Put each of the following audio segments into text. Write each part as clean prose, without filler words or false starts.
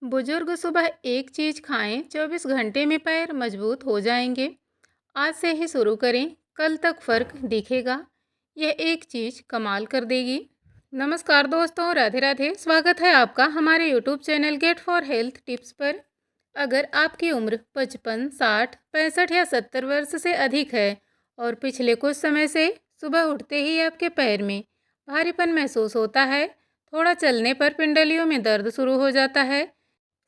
बुजुर्ग सुबह एक चीज खाएं, 24 घंटे में पैर मजबूत हो जाएंगे। आज से ही शुरू करें, कल तक फर्क दिखेगा। यह एक चीज कमाल कर देगी। नमस्कार दोस्तों, राधे राधे। स्वागत है आपका हमारे YouTube channel get for health tips पर। अगर आपकी उम्र 55, 60, 65 या 70 वर्ष से अधिक है और पिछले कुछ समय से सुबह उठते ही आपके पैर में भारीपन महसूस होता है, थोड़ा चलने पर पिंडलियों में दर्द शुरू हो जाता है,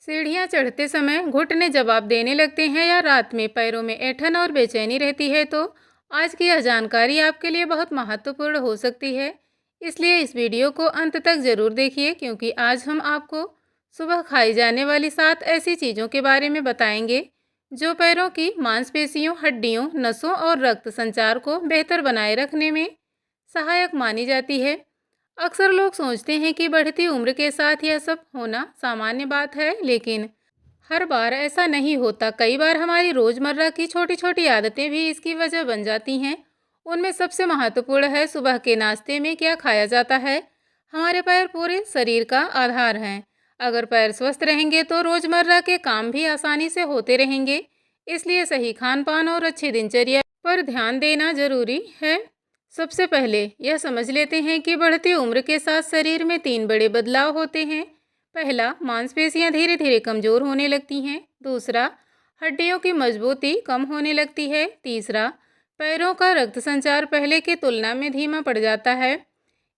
सीढ़ियाँ चढ़ते समय घुटने जवाब देने लगते हैं या रात में पैरों में ऐंठन और बेचैनी रहती है, तो आज की यह जानकारी आपके लिए बहुत महत्वपूर्ण हो सकती है। इसलिए इस वीडियो को अंत तक ज़रूर देखिए, क्योंकि आज हम आपको सुबह खाई जाने वाली 7 ऐसी चीज़ों के बारे में बताएंगे जो पैरों की मांसपेशियों, हड्डियों, नसों और रक्त संचार को बेहतर बनाए रखने में सहायक मानी जाती है। अक्सर लोग सोचते हैं कि बढ़ती उम्र के साथ यह सब होना सामान्य बात है, लेकिन हर बार ऐसा नहीं होता। कई बार हमारी रोज़मर्रा की छोटी छोटी आदतें भी इसकी वजह बन जाती हैं। उनमें सबसे महत्वपूर्ण है सुबह के नाश्ते में क्या खाया जाता है। हमारे पैर पूरे शरीर का आधार हैं। अगर पैर स्वस्थ रहेंगे तो रोज़मर्रा के काम भी आसानी से होते रहेंगे। इसलिए सही खान पान और अच्छी दिनचर्या पर ध्यान देना जरूरी है। सबसे पहले यह समझ लेते हैं कि बढ़ती उम्र के साथ शरीर में 3 बड़े बदलाव होते हैं। पहला, मांसपेशियां धीरे धीरे कमज़ोर होने लगती हैं। दूसरा, हड्डियों की मजबूती कम होने लगती है। तीसरा, पैरों का रक्त संचार पहले की तुलना में धीमा पड़ जाता है।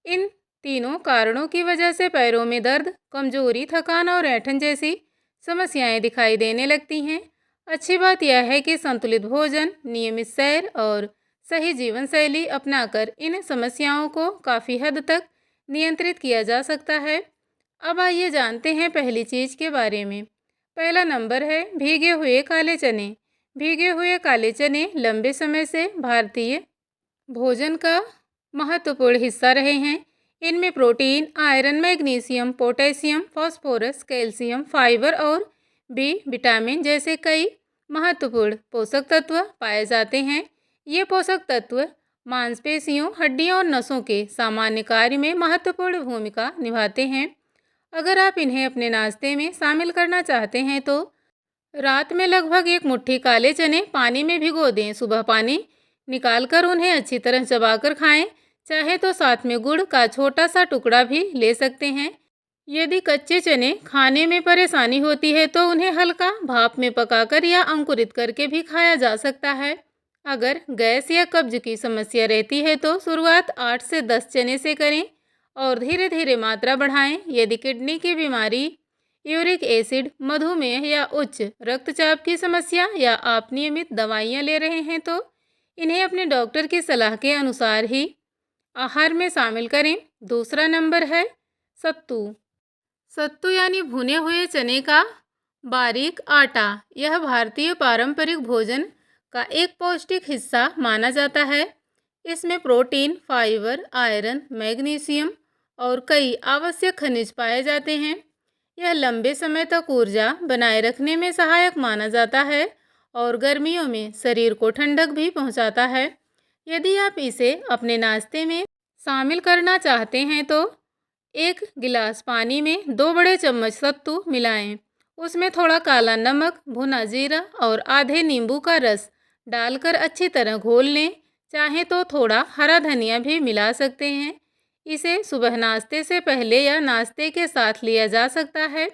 इन तीनों कारणों की वजह से पैरों में दर्द, कमजोरी, थकान और ऐंठन जैसी समस्याएं दिखाई देने लगती हैं। अच्छी बात यह है कि संतुलित भोजन, नियमित सैर और सही जीवन शैली अपनाकर इन समस्याओं को काफ़ी हद तक नियंत्रित किया जा सकता है। अब आइए जानते हैं पहली चीज़ के बारे में। पहला नंबर है भीगे हुए काले चने। भीगे हुए काले चने लंबे समय से भारतीय भोजन का महत्वपूर्ण हिस्सा रहे हैं। इनमें protein, iron, magnesium, potassium, phosphorus, calcium, fibre और बी विटामिन जैसे कई महत्वपूर्ण पोषक तत्व पाए जाते हैं। ये पोषक तत्व मांसपेशियों, हड्डियों और नसों के सामान्य कार्य में महत्वपूर्ण भूमिका निभाते हैं। अगर आप इन्हें अपने नाश्ते में शामिल करना चाहते हैं तो रात में लगभग एक मुट्ठी काले चने पानी में भिगो दें। सुबह पानी निकालकर उन्हें अच्छी तरह चबाकर खाएं। चाहे तो साथ में गुड़ का छोटा सा टुकड़ा भी ले सकते हैं। यदि कच्चे चने खाने में परेशानी होती है तो उन्हें हल्का भाप में पकाकर या अंकुरित करके भी खाया जा सकता है। अगर गैस या कब्ज की समस्या रहती है तो शुरुआत 8 से 10 चने से करें और धीरे धीरे मात्रा बढ़ाएं। यदि किडनी की बीमारी, यूरिक एसिड, मधुमेह या उच्च रक्तचाप की समस्या या आप नियमित दवाइयाँ ले रहे हैं तो इन्हें अपने डॉक्टर की सलाह के अनुसार ही आहार में शामिल करें। दूसरा नंबर है सत्तू। सत्तू यानी भुने हुए चने का बारीक आटा। यह भारतीय पारंपरिक भोजन का एक पौष्टिक हिस्सा माना जाता है। इसमें प्रोटीन, फाइबर, आयरन, मैग्नीशियम और कई आवश्यक खनिज पाए जाते हैं। यह लंबे समय तक ऊर्जा बनाए रखने में सहायक माना जाता है और गर्मियों में शरीर को ठंडक भी पहुंचाता है। यदि आप इसे अपने नाश्ते में शामिल करना चाहते हैं तो 1 गिलास पानी में 2 बड़े चम्मच सत्तू मिलाएं। उसमें थोड़ा काला नमक, भुना जीरा और आधे नींबू का रस डालकर अच्छी तरह घोल लें। चाहे तो थोड़ा हरा धनिया भी मिला सकते हैं। इसे सुबह नाश्ते से पहले या नाश्ते के साथ लिया जा सकता है।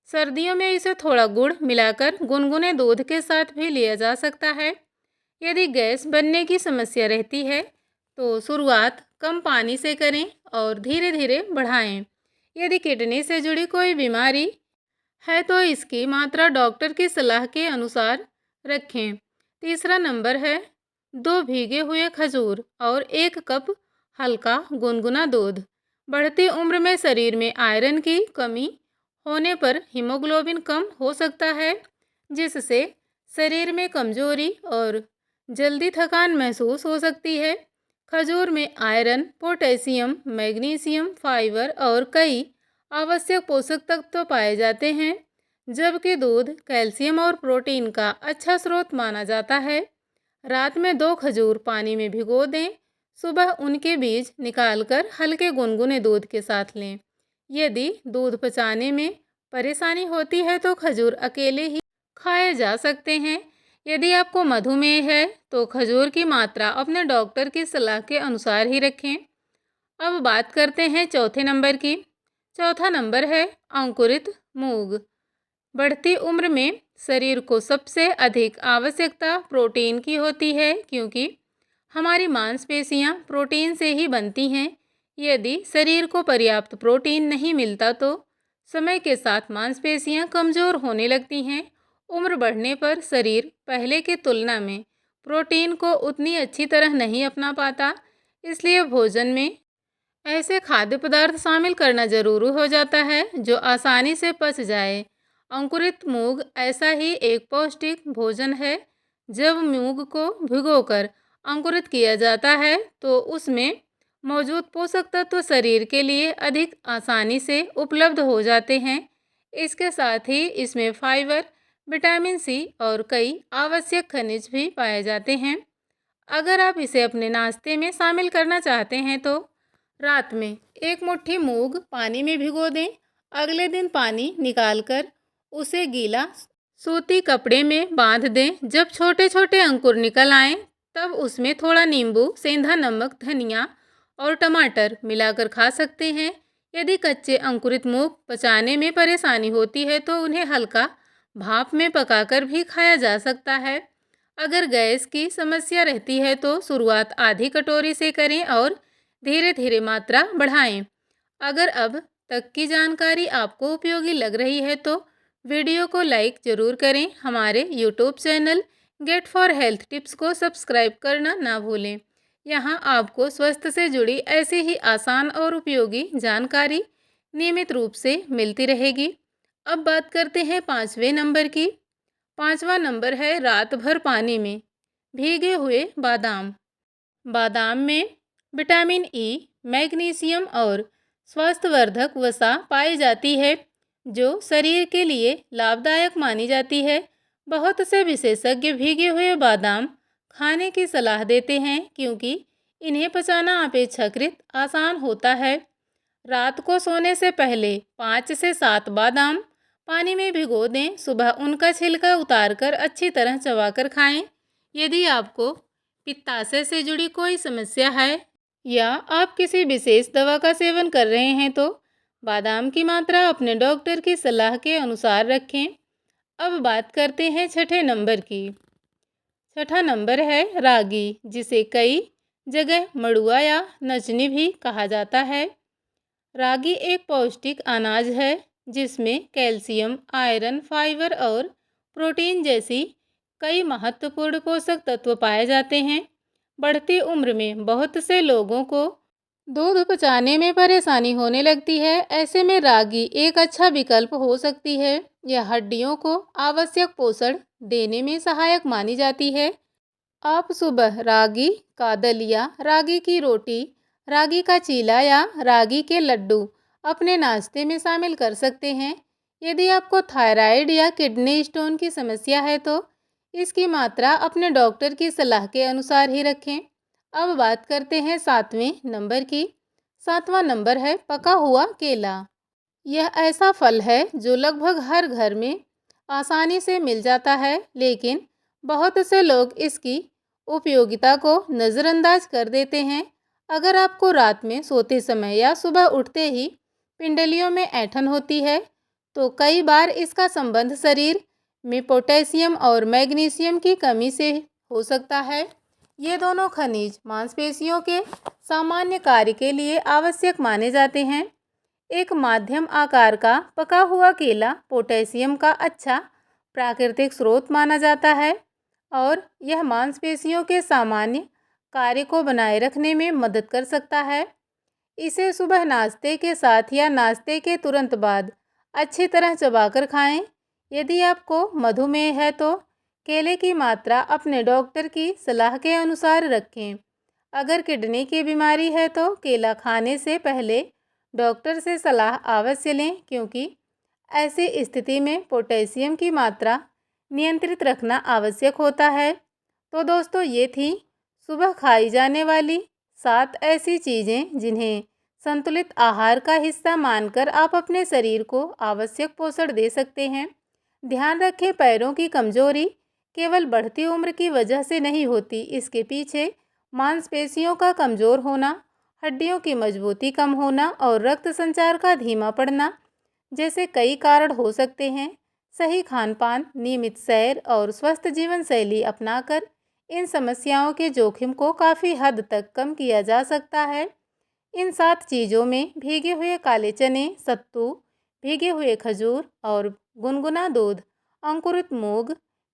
सर्दियों में इसे थोड़ा गुड़ मिलाकर गुनगुने दूध के साथ भी लिया जा सकता है। यदि गैस बनने की समस्या रहती है तो शुरुआत कम पानी से करें और धीरे धीरे बढ़ाएं। यदि किडनी से जुड़ी कोई बीमारी है तो इसकी मात्रा डॉक्टर की सलाह के अनुसार रखें। तीसरा नंबर है 2 भीगे हुए खजूर और 1 कप हल्का गुनगुना दूध। बढ़ती उम्र में शरीर में आयरन की कमी होने पर हीमोग्लोबिन कम हो सकता है, जिससे शरीर में कमजोरी और जल्दी थकान महसूस हो सकती है। खजूर में आयरन, पोटेशियम, मैग्नीशियम, फाइबर और कई आवश्यक पोषक तत्व पाए जाते हैं, जबकि दूध कैल्शियम और प्रोटीन का अच्छा स्रोत माना जाता है। रात में 2 खजूर पानी में भिगो दें। सुबह उनके बीज निकालकर हल्के गुनगुने दूध के साथ लें। यदि दूध पचाने में परेशानी होती है तो खजूर अकेले ही खाए जा सकते हैं। यदि आपको मधुमेह है तो खजूर की मात्रा अपने डॉक्टर की सलाह के अनुसार ही रखें। अब बात करते हैं चौथे नंबर की। चौथा नंबर है अंकुरित मूंग। बढ़ती उम्र में शरीर को सबसे अधिक आवश्यकता प्रोटीन की होती है, क्योंकि हमारी मांसपेशियां प्रोटीन से ही बनती हैं। यदि शरीर को पर्याप्त प्रोटीन नहीं मिलता तो समय के साथ मांसपेशियां कमज़ोर होने लगती हैं। उम्र बढ़ने पर शरीर पहले की तुलना में प्रोटीन को उतनी अच्छी तरह नहीं अपना पाता, इसलिए भोजन में ऐसे खाद्य पदार्थ शामिल करना जरूरी हो जाता है जो आसानी से पच जाए। अंकुरित मूंग ऐसा ही एक पौष्टिक भोजन है। जब मूंग को भिगोकर अंकुरित किया जाता है तो उसमें मौजूद पोषक तत्व शरीर के लिए अधिक आसानी से उपलब्ध हो जाते हैं। इसके साथ ही इसमें फाइबर, विटामिन सी और कई आवश्यक खनिज भी पाए जाते हैं। अगर आप इसे अपने नाश्ते में शामिल करना चाहते हैं तो रात में एक मुट्ठी मूंग पानी में भिगो दें। अगले दिन पानी निकालकर उसे गीला सूती कपड़े में बांध दें। जब छोटे छोटे अंकुर निकल आएं, तब उसमें थोड़ा नींबू, सेंधा नमक, धनिया और टमाटर मिलाकर खा सकते हैं। यदि कच्चे अंकुरित मूंग पचाने में परेशानी होती है तो उन्हें हल्का भाप में पकाकर भी खाया जा सकता है। अगर गैस की समस्या रहती है तो शुरुआत आधी कटोरी से करें और धीरे धीरे मात्रा बढ़ाएं। अगर अब तक की जानकारी आपको उपयोगी लग रही है तो वीडियो को लाइक ज़रूर करें। हमारे YouTube channel get for health tips को सब्सक्राइब करना ना भूलें। यहाँ आपको स्वास्थ्य से जुड़ी ऐसी ही आसान और उपयोगी जानकारी नियमित रूप से मिलती रहेगी। अब बात करते हैं पाँचवें नंबर की। पाँचवा नंबर है रात भर पानी में भीगे हुए बादाम। बादाम में विटामिन ई, मैग्नीशियम और स्वास्थ्यवर्धक वसा पाई जाती है, जो शरीर के लिए लाभदायक मानी जाती है। बहुत से विशेषज्ञ भीगे हुए बादाम खाने की सलाह देते हैं, क्योंकि इन्हें पचाना अपेक्षाकृत आसान होता है। रात को सोने से पहले 5 से 7 बादाम पानी में भिगो दें। सुबह उनका छिलका उतारकर अच्छी तरह चबाकर खाएं। यदि आपको पित्ताशय से जुड़ी कोई समस्या है या आप किसी विशेष दवा का सेवन कर रहे हैं तो बादाम की मात्रा अपने डॉक्टर की सलाह के अनुसार रखें। अब बात करते हैं छठे नंबर की। छठा नंबर है रागी, जिसे कई जगह मड़ुआ या नचनी भी कहा जाता है। रागी एक पौष्टिक अनाज है जिसमें कैल्शियम, आयरन, फाइबर और प्रोटीन जैसी कई महत्वपूर्ण पोषक तत्व पाए जाते हैं। बढ़ती उम्र में बहुत से लोगों को दूध पचाने में परेशानी होने लगती है। ऐसे में रागी एक अच्छा विकल्प हो सकती है। यह हड्डियों को आवश्यक पोषण देने में सहायक मानी जाती है। आप सुबह रागी का दलिया, रागी की रोटी, रागी का चीला या रागी के लड्डू अपने नाश्ते में शामिल कर सकते हैं। यदि आपको थायराइड या किडनी स्टोन की समस्या है तो इसकी मात्रा अपने डॉक्टर की सलाह के अनुसार ही रखें। अब बात करते हैं सातवें नंबर की। सातवां नंबर है पका हुआ केला। यह ऐसा फल है जो लगभग हर घर में आसानी से मिल जाता है, लेकिन बहुत से लोग इसकी उपयोगिता को नज़रअंदाज कर देते हैं। अगर आपको रात में सोते समय या सुबह उठते ही पिंडलियों में ऐंठन होती है तो कई बार इसका संबंध शरीर में पोटेशियम और मैग्नीशियम की कमी से हो सकता है। ये दोनों खनिज मांसपेशियों के सामान्य कार्य के लिए आवश्यक माने जाते हैं। एक माध्यम आकार का पका हुआ केला पोटेशियम का अच्छा प्राकृतिक स्रोत माना जाता है और यह मांसपेशियों के सामान्य कार्य को बनाए रखने में मदद कर सकता है। इसे सुबह नाश्ते के साथ या नाश्ते के तुरंत बाद अच्छी तरह चबाकर खाएं। यदि आपको मधुमेह है तो केले की मात्रा अपने डॉक्टर की सलाह के अनुसार रखें। अगर किडनी की बीमारी है तो केला खाने से पहले डॉक्टर से सलाह अवश्य लें, क्योंकि ऐसी स्थिति में पोटेशियम की मात्रा नियंत्रित रखना आवश्यक होता है। तो दोस्तों, ये थी सुबह खाई जाने वाली 7 ऐसी चीज़ें जिन्हें संतुलित आहार का हिस्सा मानकर आप अपने शरीर को आवश्यक पोषण दे सकते हैं। ध्यान रखें, पैरों की कमजोरी केवल बढ़ती उम्र की वजह से नहीं होती। इसके पीछे मांसपेशियों का कमजोर होना, हड्डियों की मजबूती कम होना और रक्त संचार का धीमा पड़ना जैसे कई कारण हो सकते हैं। सही खान-पान, नियमित सैर और स्वस्थ जीवन शैली अपनाकर इन समस्याओं के जोखिम को काफ़ी हद तक कम किया जा सकता है। इन 7 चीज़ों में भीगे हुए काले चने, सत्तू, भीगे हुए खजूर और गुनगुना दूध, अंकुरित मूंग,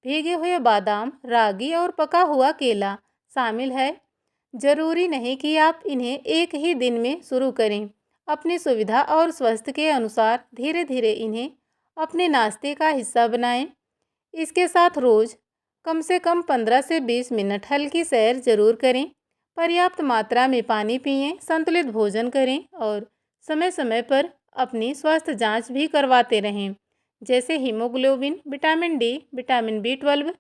भीगे हुए बादाम, रागी और पका हुआ केला शामिल है। जरूरी नहीं कि आप इन्हें एक ही दिन में शुरू करें। अपनी सुविधा और स्वास्थ्य के अनुसार धीरे धीरे इन्हें अपने नाश्ते का हिस्सा बनाएं। इसके साथ रोज़ कम से कम 15 से 20 मिनट हल्की सैर जरूर करें। पर्याप्त मात्रा में पानी पिएं, संतुलित भोजन करें और समय समय पर अपनी स्वास्थ्य जांच भी करवाते रहें, जैसे haemoglobin, vitamin D, vitamin B12,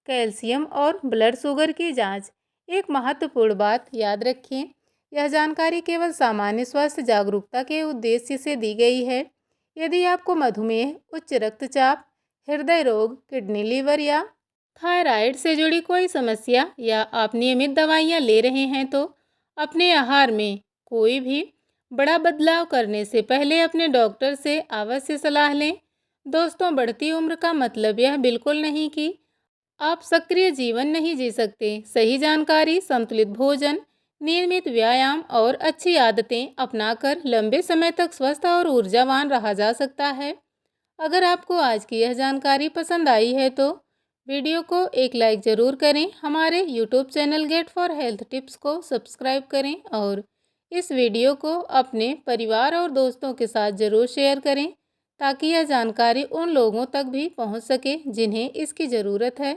calcium और ब्लड शुगर की जांच। एक महत्वपूर्ण बात याद रखें, यह जानकारी केवल सामान्य स्वास्थ्य जागरूकता के उद्देश्य से दी गई है। यदि आपको मधुमेह, उच्च रक्तचाप, हृदय रोग, किडनी, लीवर या थायराइड से जुड़ी कोई समस्या या आप नियमित दवाइयाँ ले रहे हैं तो अपने आहार में कोई भी बड़ा बदलाव करने से पहले अपने डॉक्टर से अवश्य सलाह लें। दोस्तों, बढ़ती उम्र का मतलब यह बिल्कुल नहीं कि आप सक्रिय जीवन नहीं जी सकते। सही जानकारी, संतुलित भोजन, नियमित व्यायाम और अच्छी आदतें अपनाकर लंबे समय तक स्वस्थ और ऊर्जावान रहा जा सकता है। अगर आपको आज की यह जानकारी पसंद आई है तो वीडियो को एक लाइक ज़रूर करें। हमारे YouTube channel get for health tips को सब्सक्राइब करें और इस वीडियो को अपने परिवार और दोस्तों के साथ ज़रूर शेयर करें, ताकि यह जानकारी उन लोगों तक भी पहुंच सके जिन्हें इसकी ज़रूरत है।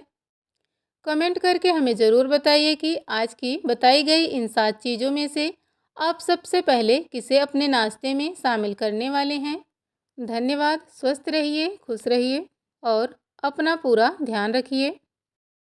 कमेंट करके हमें ज़रूर बताइए कि आज की बताई गई इन 7 चीज़ों में से आप सबसे पहले किसे अपने नाश्ते में शामिल करने वाले हैं। धन्यवाद। स्वस्थ रहिए, खुश रहिए और अपना पूरा ध्यान रखिए।